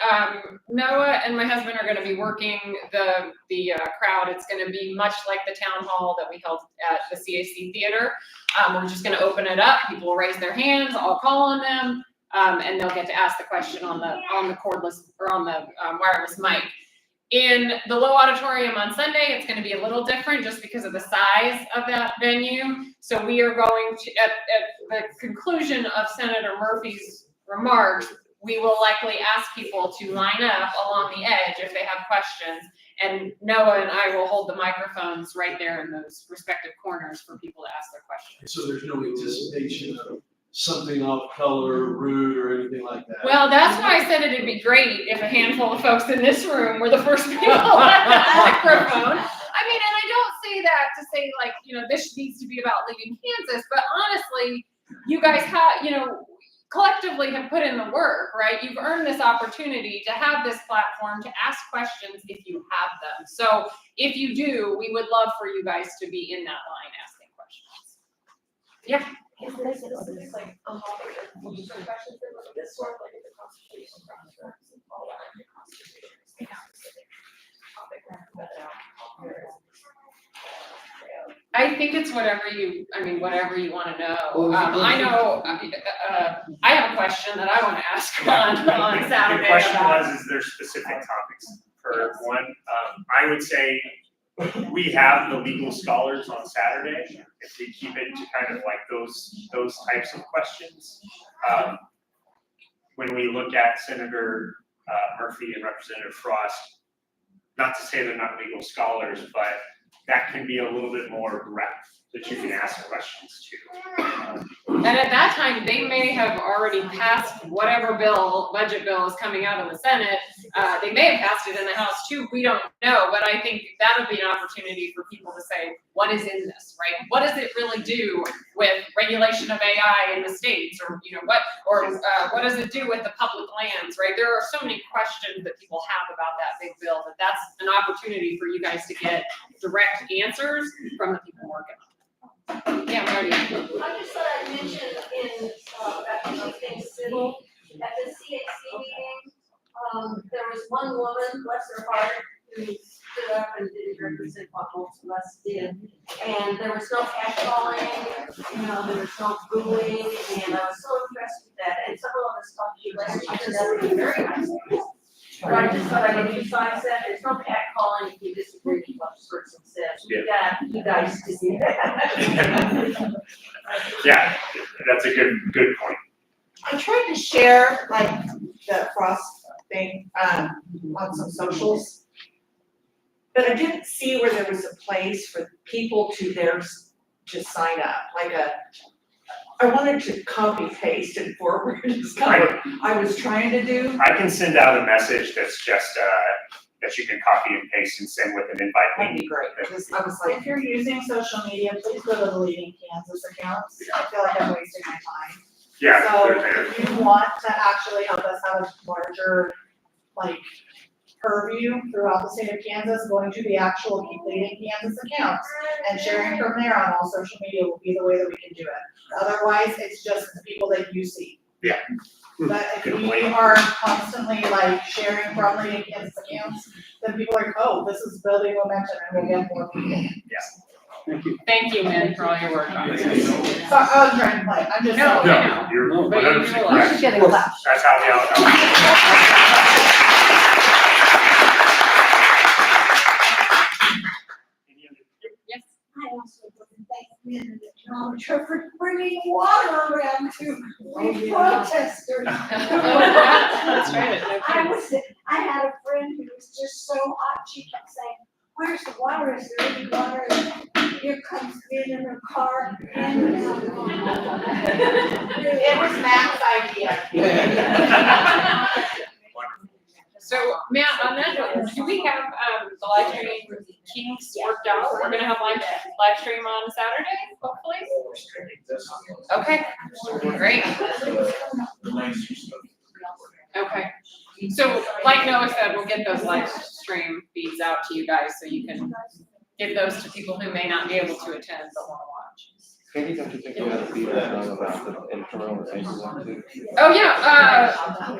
Noah and my husband are gonna be working the crowd. It's gonna be much like the town hall that we held at the CAC Theater. We're just gonna open it up. People will raise their hands, I'll call on them, and they'll get to ask the question on the cordless or on the wireless mic. In the Low Auditorium on Sunday, it's gonna be a little different just because of the size of that venue. So we are going to, at the conclusion of Senator Murphy's remarks, we will likely ask people to line up along the edge if they have questions. And Noah and I will hold the microphones right there in those respective corners for people to ask their questions. So there's no anticipation of something off color, rude, or anything like that? Well, that's why I said it'd be great if a handful of folks in this room were the first people on the microphone. I mean, and I don't say that to say like, this needs to be about leading Kansas, but honestly, you guys have, collectively have put in the work, right? You've earned this opportunity to have this platform to ask questions if you have them. So if you do, we would love for you guys to be in that line asking questions. Yeah. Is this like a moderator, questions that look at this sort of like the constitution process and all that in the constitution? Topic I think it's whatever you want to know. I know, I have a question that I want to ask on The Saturday question about. was, is there specific topics for one. I would say we have the legal scholars on Saturday. If we keep it to kind of like those types of questions. When we look at Senator Murphy and Representative Frost, not to say they're not legal scholars, but that can be a little bit more direct that you can ask questions to. And at that time, they may have already passed whatever budget bill is coming out of the Senate. They may have passed it in the House too, we don't know, but I think that would be an opportunity for people to say, what is in this, right? What does it really do with regulation of AI in the states, or, what does it do with the public lands, right? There are so many questions that people have about that big bill, that that's an opportunity for you guys to get direct answers from the people working on it. Yeah, Marty. I just thought I'd mention things civil, at the CHC meeting, there was one woman, bless her heart, who stood up and didn't represent what most of us did. And there was no catcalling, there was no booing, and I was so impressed with that. And some of us talked to you later, she said that would be very nice. But I just thought I'd give you size that, there's no catcalling if you disagree with what the person says. You guys to do that. Yeah, that's a good point. I tried to share like the Frost thing on some socials, but I didn't see where there was a place for people to sign up, I wanted to copy paste and forward, is kind of what I was trying to do. I can send out a message that's just that you can copy and paste and send with an invite That'd link. be great, because I was like, If you're using social media, please go to the Leading Kansas accounts. I feel like I'm wasting my time. Yeah, So they're there. if you want to actually help us have a larger, purview throughout the state of Kansas, going to the actual Keep Leading Kansas accounts and sharing from there on all social media will be the way that we can do it. Otherwise, it's just the people that you see. Yeah. But if we are constantly sharing from Leading Kansas accounts, then people are like, oh, this is building momentum and we'll get more people. Thank you, Min, for all your work on this. So I was trying to play, I'm just. No, saying. I know. No, you're But 100% you correct. You should get a clap. That's how the Yes. I also want to thank Min and the geometry for bringing water around to protesters. That's right. I had a friend who was just so hot, she kept saying, where's the water? Is there any water? Here comes Min in her car. It was Matt's idea. So, Matt, on that note, do we have, the live streaming kinks worked out? We're gonna have live stream on Saturday, hopefully? Okay, great. Okay. So, like Noah said, we'll get those live stream feeds out to you guys so you can give those to people who may not be able to attend but wanna watch. Katie, don't you think you had a feedback about the interim things? Oh, yeah,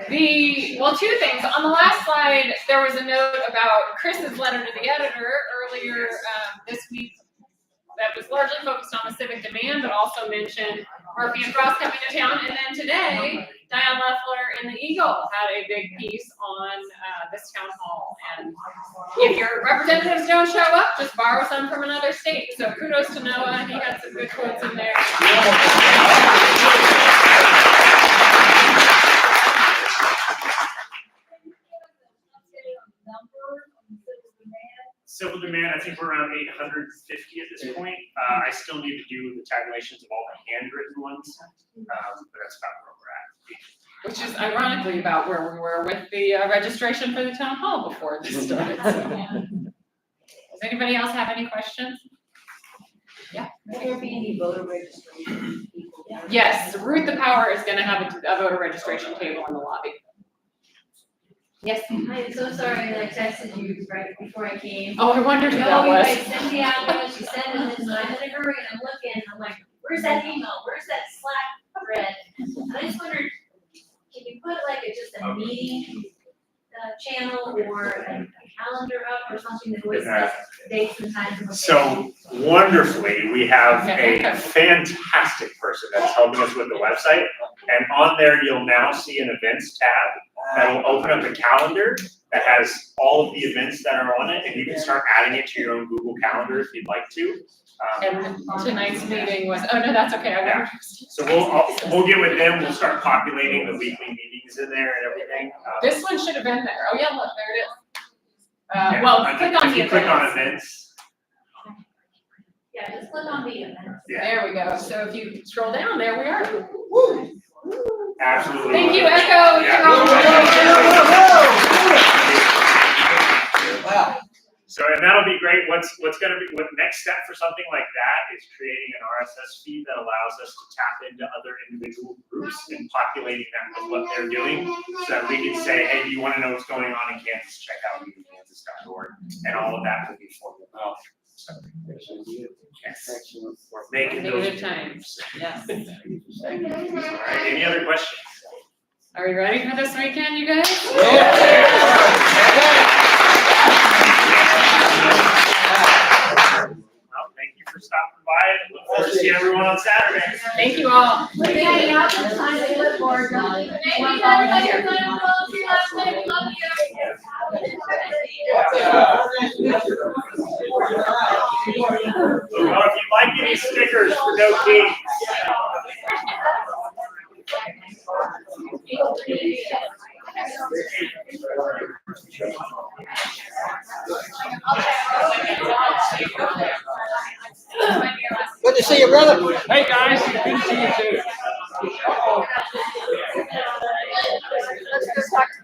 two things. On the last slide, there was a note about Chris's letter to the editor earlier this week that was largely focused on the civic demand, but also mentioned Murphy and Frost coming to town. And then today, Diane Leffler and the Eagle had a big piece on this town hall. And if your representatives don't show up, just borrow some from another state. So kudos to Noah, he had some good quotes in there. Civil demand, I think we're around 850 at this point. I still need to do the tabulations of all the handwritten ones, but that's about where we're at. Which is ironically about where we were with the registration for the town hall before this started. So. Does anybody else have any questions? Yeah. Will there be any voter registration people? Yes, Ruth the Power is gonna have a voter registration table in the lobby. Yes. I'm so sorry that I texted you right before I came. Oh, I wondered who that No, you was. guys sent me out what you sent, and then I'm in a hurry, and I'm looking, and I'm like, where's that email? Where's that Slack thread? And I just wondered, can you put just a meeting channel or a calendar up or something that always says dates and times? So wonderfully, we have a fantastic person that's helping us with the website. And on there, you'll now see an events tab that will open up a calendar that has all of the events that are on it, and you can start adding it to your own Google Calendar if you'd like to. And tonight's meeting was, oh no, that's okay, I got it. So we'll get with them, we'll start populating the weekly meetings in there and everything. This one should have been there. Oh yeah, look, there it is. Yeah, Well, I click think on if the you click on events. events, Yeah, just click on the event. yeah, There we go. So if you scroll down, there we are. absolutely. Thank you, Echo. Yeah. Wow. So, and that'll be great. What next step for something like that is creating an RSS feed that allows us to tap into other individual groups and populating them with what they're doing. So that we can say, hey, do you want to know what's going on in Kansas? Check out meetingkansas.org. And all of that will be for you. So, yes. We're making those Negative times, yes. All right, any other questions? Are you ready for this weekend, you guys? Well, thank you for stopping by and look forward to seeing everyone on Saturday. Thank you all. Okay, y'all just sign the clipboard, don't leave it. Thank you, everybody, for coming. We'll see you last night. We love Well, if you'd like any stickers for No Kings. Good to see you, brother. Hey, guys, good to see you too. Let's go talk to